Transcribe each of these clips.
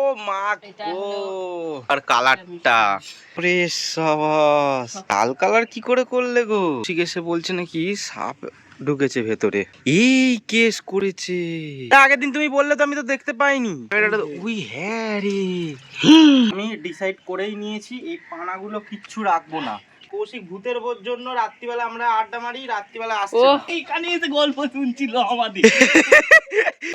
ও মা গো, আর কালারটা ওরে সাবাস, লাল কালার কি করে করলে গো? ঠিক এসে বলছে নাকি সাপ ঢুকেছে ভেতরে, এই কেস করেছে। আগের দিন তুমি বললে তো, আমি তো দেখতে পাইনি। উই হ্যাঁ রে, আমি ডিসাইড করেই নিয়েছি এই পানাগুলো কিচ্ছু রাখবো না। কৌশিক ভূতের জন্য রাত্রিবেলা আমরা আড্ডা মারি, রাত্রিবেলা আসছে না। এইখানে এসে গল্প শুনছিল আমাদের।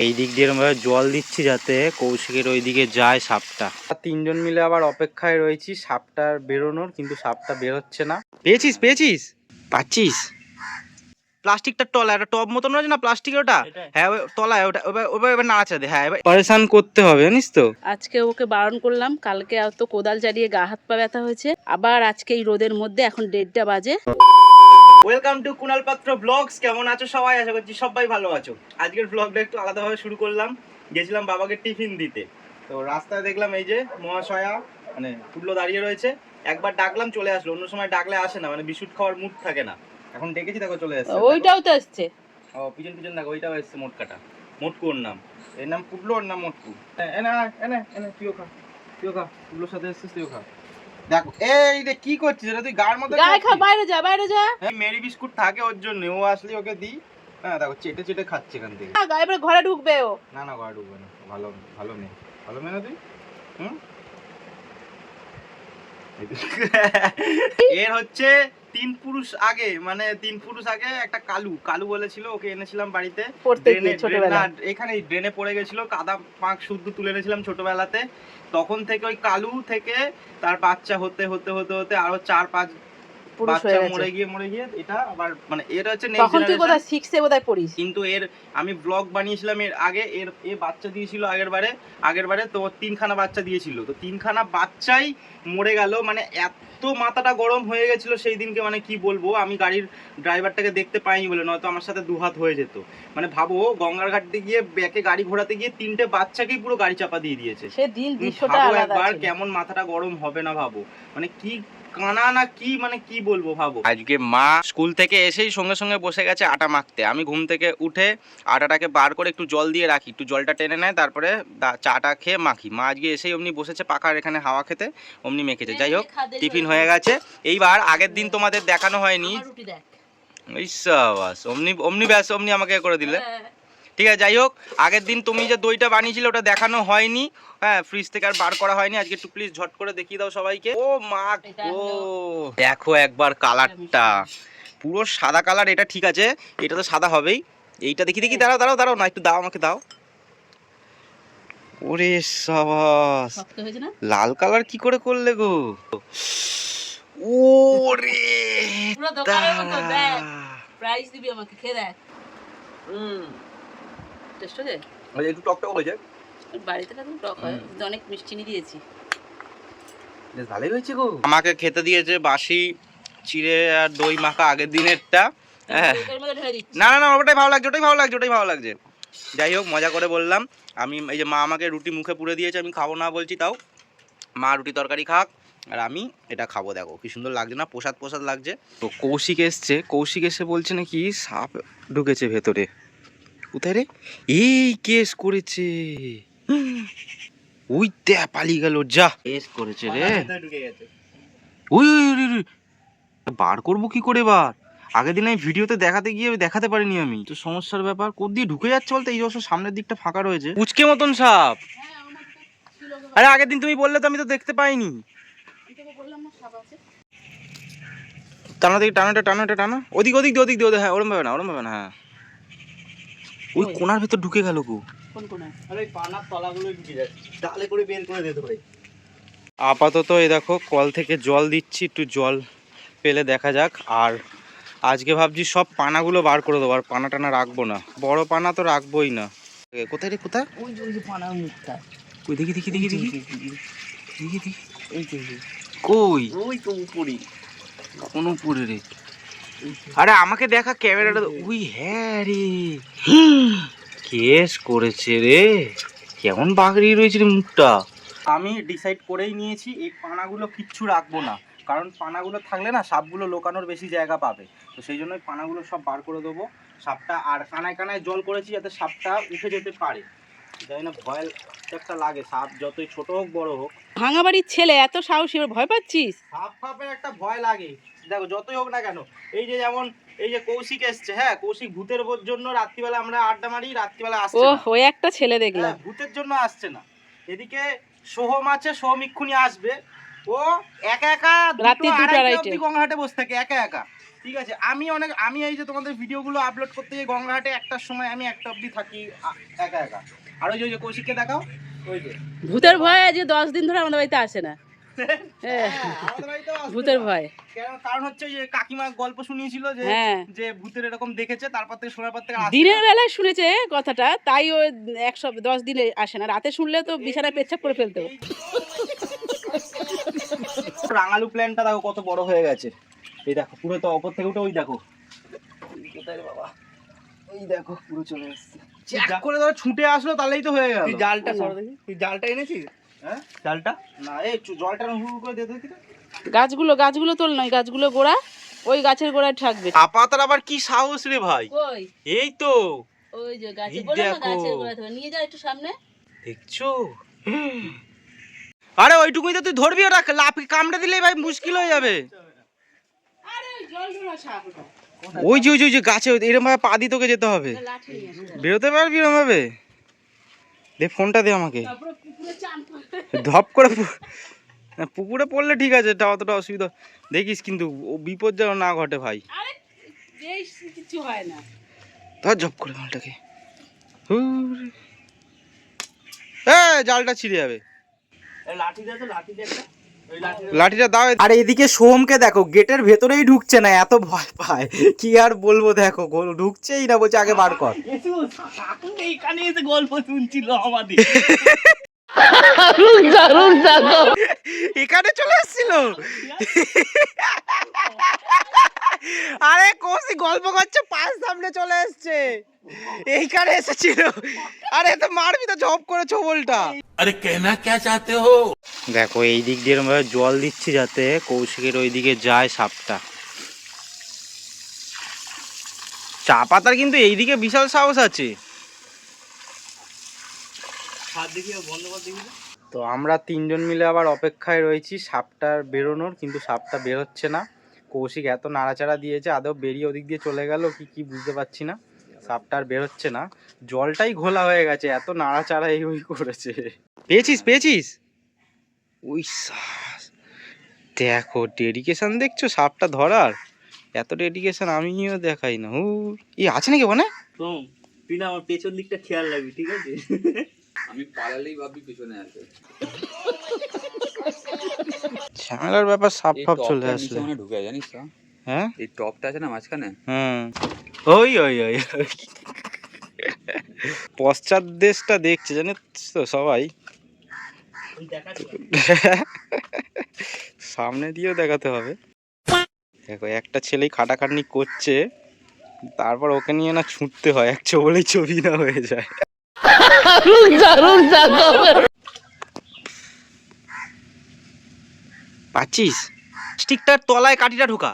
এই দিক দিয়ে আমরা জল দিচ্ছি যাতে কৌশিকের ওইদিকে যায় সাপটা। তিনজন মিলে আবার অপেক্ষায় রয়েছি সাপটার বেরোনোর, কিন্তু সাপটা বেরোচ্ছে না। পেয়েছিস পেয়েছিস পাচ্ছিস? প্লাস্টিকটা তলা, একটা টব মতন রয়েছে না প্লাস্টিকের, ওটা হ্যাঁ তলায়, ওটা এবার নাড়াচা দে। হ্যাঁ, পারেশান করতে হবে জানিস তো। আজকে ওকে বারণ করলাম, কালকে তো কোদাল চালিয়ে গা হাত পা ব্যথা হয়েছে, আবার আজকে এই রোদের মধ্যে এখন 1:30টা বাজে। ওয়েলকাম টু কুনাল পাত্র ব্লগস। কেমন আছো সবাই? আশা করছি সবাই ভালো আছো। আজকের ব্লগটা একটু আলাদাভাবে শুরু করলাম। গেছিলাম বাবাকে টিফিন দিতে, তো রাস্তায় দেখলাম এই যে মহাশয়া মানে তুল্য দাঁড়িয়ে রয়েছে। একবার ডাকলাম চলে আসলো, অন্য সময় ডাকলে আসে না, মানে বিস্কুট খাওয়ার মুড থাকে না। এখন ডেকেছি দেখো চলে আসছে। ওইটাও তো আসছে, ও পিছন পিছন দেখো, ওইটাও এসছে মোট কাটা। মোটকু ওর নাম, এর নাম কুবলো, ওর নাম মোটকু। এনে এনে এনে তুইও খা, তুইও খা, কুবলোর সাথে এসছিস তুইও খা। দেখো এই রে কি করছিস, এটা তুই গার মধ্যে গায়ে খা, বাইরে যা বাইরে যা। মেরি বিস্কুট থাকে ওর জন্য, ও আসলে ওকে দিই। হ্যাঁ দেখো চেটে চেটে খাচ্ছে এখান থেকে। গায়ে পরে ঘরে ঢুকবে ও। না না ঘরে ঢুকবে না, ভালো ভালো মেয়ে, ভালো মেয়ে না তুই। হুম এর হচ্ছে 3 পুরুষ আগে, মানে 3 পুরুষ আগে একটা কালু কালু বলেছিল, ওকে এনেছিলাম বাড়িতে এখানে ড্রেনে পড়ে গেছিল, কাদা পাঁক শুদ্ধ তুলে এনেছিলাম ছোটবেলাতে। তখন থেকে ওই কালু থেকে তার বাচ্চা হতে হতে হতে হতে আরো 4-5 বাচ্চা মরে গিয়ে এটা আবার মানে এর হচ্ছে নেক্সট জেনারেশন। তখন তুই বোধহয় 6 এ বোধহয় পড়িস। কিন্তু এর আমি ব্লগ বানিয়েছিলাম এর আগে, এ বাচ্চা দিয়েছিল আগেরবারে তো 3খানা বাচ্চা দিয়েছিল, তো 3খানা বাচ্চাই মরে গেল। মানে এত মাথাটা গরম হয়ে গেছিল সেই দিনকে, মানে কি বলবো, আমি গাড়ির ড্রাইভারটাকে দেখতে পাইনি বলে, নয়তো আমার সাথে দুহাত হয়ে যেত। মানে ভাবো গঙ্গার ঘাটে গিয়ে ব্যাকে গাড়ি ঘোরাতে গিয়ে 3টে বাচ্চাকেই পুরো গাড়ি চাপা দিয়ে দিয়েছে। সে দিন দৃশ্যটা আলাদা একবার কেমন মাথাটা গরম হবে না ভাবো, মানে কি কানা না কি, মানে কি বলবো ভাবো। আজকে মা স্কুল থেকে এসেই সঙ্গে সঙ্গে বসে গেছে আটা মাখতে। আমি ঘুম থেকে উঠে আটাটাকে বার করে একটু জল দিয়ে রাখি, একটু জলটা টেনে নেয়, তারপরে চাটা খেয়ে মাখি। মা আজকে এসেই অমনি বসেছে পাখার এখানে হাওয়া খেতে, অমনি মেখেছে। যাই হোক টিফিন হয়ে গেছে। এইবার আগের দিন তোমাদের দেখানো হয়নি, অমনি ব্যাস অমনি আমাকে করে দিলে। ঠিক আছে, যাই হোক আগের দিন তুমি যে দইটা বানিয়েছিলে ওটা দেখানো হয়নি, হ্যাঁ ফ্রিজ থেকে আর বার করা হয়নি। আজকে একটু প্লিজ ঝট করে দেখিয়ে দাও সবাইকে। ও মা গো, দেখো একবার কালারটা পুরো সাদা কালার। এটা ঠিক আছে, এটা তো সাদা হবেই। এইটা দেখি দেখি, দাঁড়াও দাঁড়াও দাঁড়াও না, একটু দাও আমাকে দাও। ওরে সাবাস, লাল কালার কি করে করলে গো? ওরে পুরো দোকানের মতো, দেখ প্রাইস দিবি আমাকে, খেয়ে দেখ। টেস্ট হয়েছে? একটু টক টক হয়েছে, বাড়িতে তো টক হয়, অনেক মিষ্টি চিনি দিয়েছি, বেশ ভালোই হয়েছে গো। আমাকে খেতে দিয়েছে বাসি চিড়ে আর দই মাখা আগের দিনেরটা। হ্যাঁ না না না, ওটাই ভালো লাগছে, ওটাই ভালো লাগছে। যাই হোক মজা করে বললাম। আমি এই যে মা আমাকে রুটি মুখে পুরে দিয়েছে, আমি খাবো না বলছি, তাও মা রুটি তরকারি খাক আর আমি এটা খাবো। দেখো কি সুন্দর লাগছে না, প্রসাদ লাগছে। তো কৌশিক এসে বলছে নাকি সাপ ঢুকেছে ভেতরে। কোথায় রে? এই কেস করেছে, ওই দে পালিয়ে গেল, যা কেস করেছে রে। ওই বার করবো কি করে বার? আগের দিন আমি ভিডিওতে দেখাতে পারিনি আমি, তো সমস্যার ব্যাপার। কোথ দিয়ে ঢুকে যাচ্ছে বলতে, এই অবশ্য সামনের দিকটা ফাঁকা রয়েছে, উচকে মতন সাপ। আরে আগের দিন তুমি বললে তো, আমি তো দেখতে পাইনি। টানো দেখি, টানো ওদিক দিয়ে, হ্যাঁ ওরম ভাবে না, হ্যাঁ ওই কোনার ভেতর ঢুকে গেল গো। কোন কোণায়? আরে পানার তলাগুলো ঢুকে যাচ্ছে, ডালে করে বের করে দিতে হবে। আপাতত এই দেখো কল থেকে জল দিচ্ছি, একটু জল পেলে দেখা যাক। আর আজকে ভাবছি সব পানাগুলো বার করে দেবো, আর পানা টানা রাখবো না, বড় পানা তো রাখবোই না। কোথায় রে, কোথায়? ওই যে পানার মুখটা, ওই দেখি কই? ওই তো উপরে, কোন উপরে রে? আরে আমাকে দেখা ক্যামেরাটা, ওই হ্যাঁ রে, কেস করেছে রে, কেমন বাগড়িয়ে রয়েছে রে মুখটা। আমি ডিসাইড করেই নিয়েছি এই পানাগুলো কিচ্ছু রাখবো না, কারণ পানাগুলো থাকলে না সাপগুলো লোকানোর বেশি জায়গা পাবে। তো সেই জন্যই পানাগুলো সব বার করে দেবো। সাপটা আর কানায় জল করেছি যাতে সাপটা উঠে যেতে পারে। জানি না, ভয় একটা লাগে, সাপ যতই ছোট হোক বড় হোক। ভাঙা বাড়ির ছেলে এত সাহসী, ওর ভয় পাচ্ছিস? সাপ ফাপের একটা ভয় লাগে, দেখো যতই হোক না কেন। এই যে যেমন এই যে কৌশিক এসছে, হ্যাঁ কৌশিক ভূতের জন্য রাত্রিবেলা আমরা আড্ডা মারি, রাত্রিবেলা আসছে ও না। ওই একটা ছেলে দেখলাম, হ্যাঁ, ভূতের জন্য আসছে না। এদিকে সোহম আছে, সোহম এক্ষুনি আসবে। ও একা একা রাত্রি 2:30 অবধি গঙ্গাঘাটে বসে থাকে একা একা। ঠিক আছে, আমি এই যে তোমাদের ভিডিওগুলো আপলোড করতে যাই গঙ্গাঘাটে, একটার সময় আমি 1টা অবধি থাকি একা একা। আর ওই যে কৌশিককে দেখাও, ওই যে ভূতের ভয় আজ 10 দিন ধরে আমাদের বাড়িতে আসে না। হ্যাঁ, আমাদের বাড়িতেও আসবে ভূতের না। ভয়। কারণ হচ্ছে যে কাকিমা গল্প শুনিয়েছিল যে হ্যাঁ, যে ভূতের এরকম দেখেছে, তারপর থেকে শোনার পর থেকে আসে দিনের না। বেলায় শুনেছে কথাটা, তাই ও 10 দিনে আসে না। রাতে শুনলে তো বিছানায় পেচ্ছাপ করে ফেলতো। রাঙালু প্ল্যানটা দেখো কত বড় হয়ে গেছে। এই দেখো পুরো তো ওপর থেকে উঠে, ওই দেখো কোথায় রে বাবা, ওই দেখো পুরো চলে এসেছে। চেক করে ধরো ছুটে আসলো, তাহলেই তো হয়ে গেল। তুই জালটা সর দেখি, তুই জালটা এনেছিস? হ্যাঁ জালটা না, এই জলটা হুড় করে দিয়ে দেখি তো। গাছগুলো তোল নয়, গাছগুলো গোড়া, ওই গাছের গোড়ায় থাকবে। আপাতত আবার কি সাহস রে ভাই, কই এই তো ওই যে গাছের এই গোড়া, না দেখো। গাছের গোড়া থাকবে। নিয়ে যা একটু সামনে। দেখছো, আরে ওইটুকুই তো তুই ধরবি, ওটা লাফ কামড়ে দিলেই ভাই মুশকিল হয়ে যাবে। আরে ওই জল ঢোলা সাপ ওটা। ওই যে গাছে এরকম ভাবে পা দিয়ে তোকে যেতে হবে, লাঠি নিয়ে আসো। বেরোতে পারবি এরকম ভাবে? দে ফোনটা দে আমাকে। তারপরে পুকুরে চান করে। ধপ করে না, পুকুরে পড়লে ঠিক আছে, এটা অতটা অসুবিধা। দেখিস কিন্তু ও বিপদ যেন না ঘটে ভাই। আরে এই কিছু হয় না। ধর ঝপ করে মালটাকে, জালটা ছিঁড়ে যাবে। লাঠি দে তো, লাঠি দে একটা, ওই লাঠি লাঠিটা দাও। আর এদিকে সোহমকে দেখো গেটের ভেতরেই ঢুকছে না, এত ভয় পায়। কি আর বলবো, দেখো ঢুকছেই না, বলছে আগে বার কর। এইখানে এসে গল্প শুনছিল আমাদের। এখানে চলে এসেছিল। আরে কৌশিক গল্প করছে, পাশ সামনে চলে এসছে, এইখানে এসেছিল। আরে তো মারবি তো, ঝপ করে ছোবলটা। अरे कहना क्या चाहते हो? দেখো এই দিক দিয়ে এরকম ভাবে জল দিচ্ছি যাতে কৌশিকের ওই দিকে যায় সাপটা। চা পাতার কিন্তু এইদিকে বিশাল সাহস আছে। হাত দেখি বন্ধ কর দেখি। তো আমরা 3জন মিলে আবার অপেক্ষায় রয়েছি সাপটার বেরোনোর, কিন্তু সাপটা বেরোচ্ছে না। কৌশিক এত নাড়াচাড়া দিয়েছে, আদৌ বেরিয়ে ওদিক দিয়ে চলে গেল কি বুঝতে পারছি না। সাপটা আর বেরোচ্ছে না, জলটাই ঘোলা হয়ে গেছে, এত নাড়াচাড়া ওই করেছে। পেয়েছিস ওই দেখো ডেডিকেশন দেখছো সাপটা ধরার, এত ডেডিকেশন আমিও দেখাই না। আছে নাকি মানে? শোন, তুই না আমার পেছন দিকটা খেয়াল রাখবি, ঠিক আছে? আমি পালালেই ভাবি পিছনে আসবে। ঝামেলার ব্যাপার, সাপ ফাপ চলে টপটা আসলে। নিচে মনে ঢুকে যায়, জানিস তো? হ্যাঁ এই টপটা আছে না মাঝখানে, ওই পশ্চাৎ দেশটা দেখছে, জানিস তো সবাই। তুই দেখাচ্ছি। সামনে দিয়েও দেখাতে হবে। দেখো একটা ছেলেই খাটাখাটনি করছে, তারপর ওকে নিয়ে না ছুটতে হয়, এক বলেই ছবি না হয়ে যায়। পাচ্ছিস? প্লাস্টিকটার তলায় কাঠিটা ঢোকা,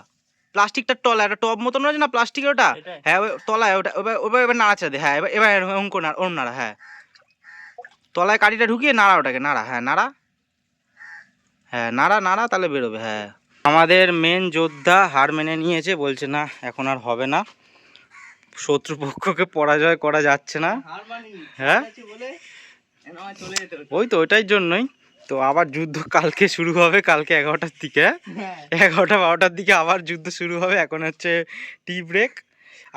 প্লাস্টিকটার তলায় একটা টব মতন রয়েছে না প্লাস্টিকের, ওটা হ্যাঁ ওই তলায়, ওটা এবার নাড়াচাড়া দে। হ্যাঁ এবার ওর নাড়া, হ্যাঁ তলায় কাঠিটা ঢুকিয়ে নাড়া, ওটাকে নাড়া, হ্যাঁ নাড়া, হ্যাঁ নাড়া তাহলে বেরোবে। হ্যাঁ আমাদের মেন যোদ্ধা হার মেনে নিয়েছে, বলছে না এখন আর হবে না, শত্রুপক্ষকে পরাজয় করা যাচ্ছে না। হ্যাঁ ওই তো ওইটাই জন্যই তো আবার যুদ্ধ কালকে শুরু হবে, কালকে 11টার দিকে, 11টা-12টার দিকে আবার যুদ্ধ শুরু হবে। এখন হচ্ছে টি ব্রেক।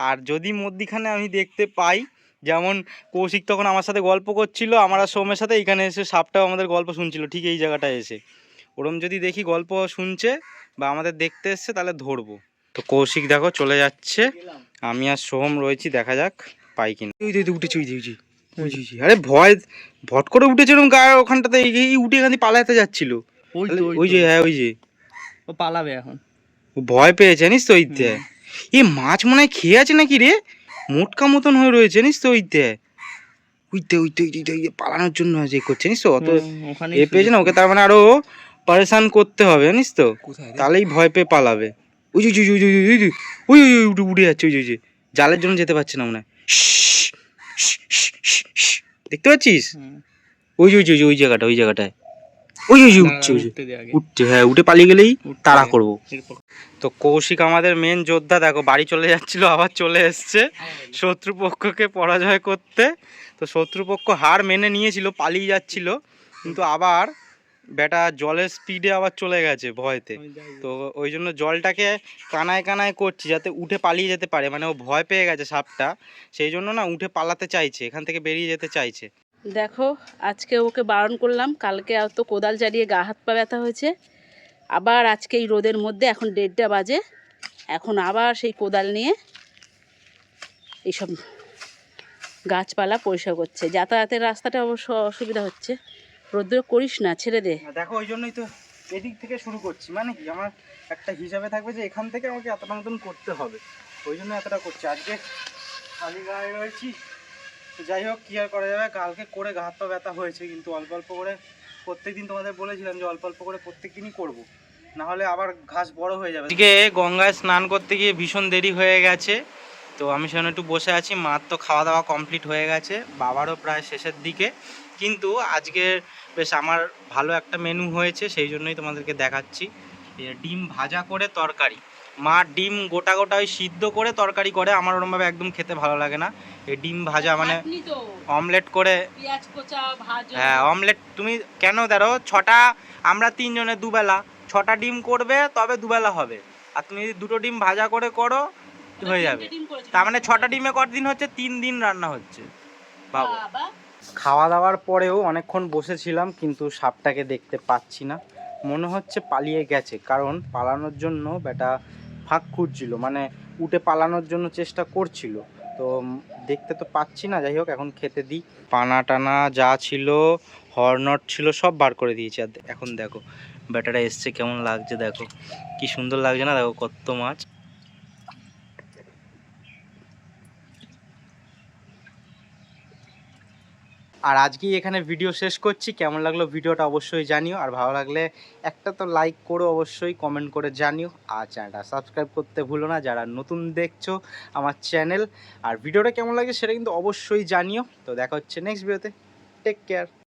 আর যদি মধ্যিখানে আমি দেখতে পাই, যেমন কৌশিক তখন আমার সাথে গল্প করছিল, আমরা সোমের সাথে এইখানে এসে সাপটাও আমাদের গল্প শুনছিল ঠিক এই জায়গাটায় এসে, ওরম যদি দেখি গল্প শুনছে বা আমাদের দেখতে এসছে তাহলে ধরবো। তো কৌশিক দেখো চলে যাচ্ছে, আমি আর সোহম রয়েছি, দেখা যাক পাই কিনা। উঠেছি আরে ভয় ভট করে উঠেছে এরকম গায়ে, ওখানটাতে এই উঠে এখান থেকে পালাতে যাচ্ছিল। ওই যে হ্যাঁ ওই যে ও পালাবে এখন, ভয় পেয়েছে জানিস তো। ওইতে এ মাছ মনে হয় খেয়ে আছে নাকি রে, মোটকা মতন হয়ে রয়েছে জানিস তো। ওইতে পালানোর জন্য যে করছে জানিস তো, অত এ পেয়েছে না ওকে, তার মানে আরো পারেশান করতে হবে জানিস তো, তাহলেই ভয় পেয়ে পালাবে। ওই উঠে যাচ্ছে, ওই যে জালের জন্য যেতে পারছে না মনে হয়। দেখতে পাচ্ছিস? ওই যে ওই জায়গাটায় ওই উঠছে উঠছে, হ্যাঁ উঠে পালিয়ে গেলেই তাড়া করবো। তো কৌশিক আমাদের মেন যোদ্ধা, দেখো বাড়ি চলে যাচ্ছিল আবার চলে এসছে শত্রুপক্ষকে পরাজয় করতে। তো শত্রুপক্ষ হার মেনে নিয়েছিল, পালিয়ে যাচ্ছিল, কিন্তু আবার বেটা জলের স্পিডে আবার চলে গেছে ভয়তে। তো ওই জন্য জলটাকে কানায় কানায় করছি যাতে উঠে পালিয়ে যেতে পারে, মানে ও ভয় পেয়ে গেছে সাপটা, সেই জন্য না উঠে পালাতে চাইছে, এখান থেকে বেরিয়ে যেতে চাইছে। দেখো আজকে ওকে বারণ করলাম, কালকে তো কোদাল চালিয়ে গা হাত পা ব্যথা হয়েছে, আবার আজকে এই রোদের মধ্যে এখন 1:30 বাজে, এখন আবার সেই কোদাল নিয়ে এইসব গাছপালা পরিষ্কার করছে। যাতায়াতের রাস্তাটা অবশ্য অসুবিধা হচ্ছে, রোদ্র করিস না, ছেড়ে দে। দেখো ওই জন্যই তো এদিক থেকে শুরু করছি, মানে কি আমার একটা হিসাবে থাকবে যে এখান থেকে আমাকে এতটা মতন করতে হবে, ওই জন্য এতটা করছি। আজকে খালি গায়ে রয়েছি, তো যাই হোক কী আর করা যাবে, কালকে করে গা হাত পা ব্যথা হয়েছে, কিন্তু অল্প অল্প করে প্রত্যেকদিন তোমাদের বলেছিলাম যে অল্প অল্প করে প্রত্যেক দিনই করবো, না হলে আবার ঘাস বড় হয়ে যাবে। আজকে গঙ্গায় স্নান করতে গিয়ে ভীষণ দেরি হয়ে গেছে, তো আমি সেখানে একটু বসে আছি। মার তো খাওয়া দাওয়া কমপ্লিট হয়ে গেছে, বাবারও প্রায় শেষের দিকে, কিন্তু আজকে বেশ আমার ভালো একটা মেনু হয়েছে, সেই জন্যই তোমাদেরকে দেখাচ্ছি। ডিম ভাজা করে তরকারি, মা ডিম গোটা গোটা ওই সিদ্ধ করে তরকারি করে, আমার ওরমভাবে একদম খেতে ভালো লাগে না। এই ডিম ভাজা মানে অমলেট করে, হ্যাঁ অমলেট। তুমি কেন ধরো 6টা, আমরা 3 জনের দুবেলা 6টা ডিম করবে, তবে দুবেলা হবে, আর তুমি যদি 2টো ডিম ভাজা করে করো হয়ে যাবে, তার মানে 6টা ডিমে কতদিন হচ্ছে, 3 দিন রান্না হচ্ছে। বাবা, খাওয়া দাওয়ার পরেও অনেকক্ষণ বসেছিলাম, কিন্তু সাপটাকে দেখতে পাচ্ছি না, মনে হচ্ছে পালিয়ে গেছে, কারণ পালানোর জন্য বেটা ফাঁক খুঁজছিল, মানে উঠে পালানোর জন্য চেষ্টা করছিল, তো দেখতে তো পাচ্ছি না। যাই হোক এখন খেতে দিই। পানা টানা যা ছিল, হর্নট ছিল, সব বার করে দিয়েছি। আর এখন দেখো বেটাটা এসছে, কেমন লাগছে দেখো, কি সুন্দর লাগছে না, দেখো কত মাছ। আর আজকেই এখানে ভিডিও শেষ করছি। কেমন লাগলো ভিডিওটা অবশ্যই জানিও, আর ভালো লাগলে একটা তো লাইক করো, অবশ্যই কমেন্ট করে জানিও, আর চ্যানেলটা সাবস্ক্রাইব করতে ভুলো না যারা নতুন দেখছো আমার চ্যানেল। আর ভিডিওটা কেমন লাগে সেটা কিন্তু অবশ্যই জানিও। তো দেখা হচ্ছে নেক্সট ভিডিওতে, টেক কেয়ার।